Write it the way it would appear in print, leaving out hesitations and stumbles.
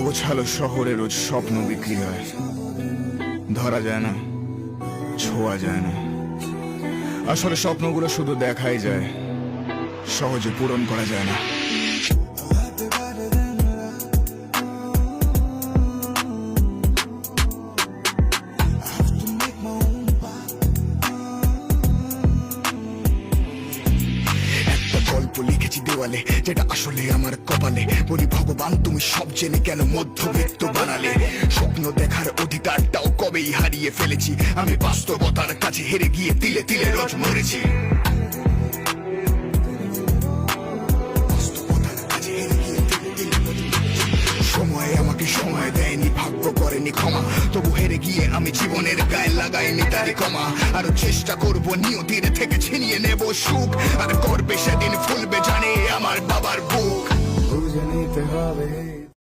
অগোছালো শহরে রোজ স্বপ্ন বিক্রি হয়, ধরা যায় না, ছোঁয়া যায় না। আসলে স্বপ্নগুলো শুধু দেখাই যায়, সহজে পূরণ করা যায় না। গল্প লিখেছি দেওয়ালে, যেটা আসলে আমার কপালে। বলি ভগবান তুমি সব জেনে কেন মধ্যবিত্ত বানালে। স্বপ্ন দেখার অধিকারটাও কবেই হারিয়ে ফেলেছি আমি, বাস্তবতার কাছে হেরে গিয়ে তিলে তিলে রোজ মরেছি। সময় আমাকে সময় দেয়নি, ভাগ্য করেনি ক্ষমা, তবু হেরে গিয়ে আমি জীবনের গায়ে লাগাইনি তারি কমা। আরো চেষ্টা করবো নিয়তির থেকে ছিনিয়ে নেব সুখ, আর করবে সেদিন ফুলবে জানে আমার বাবার বুক। বুঝে নিতে হবে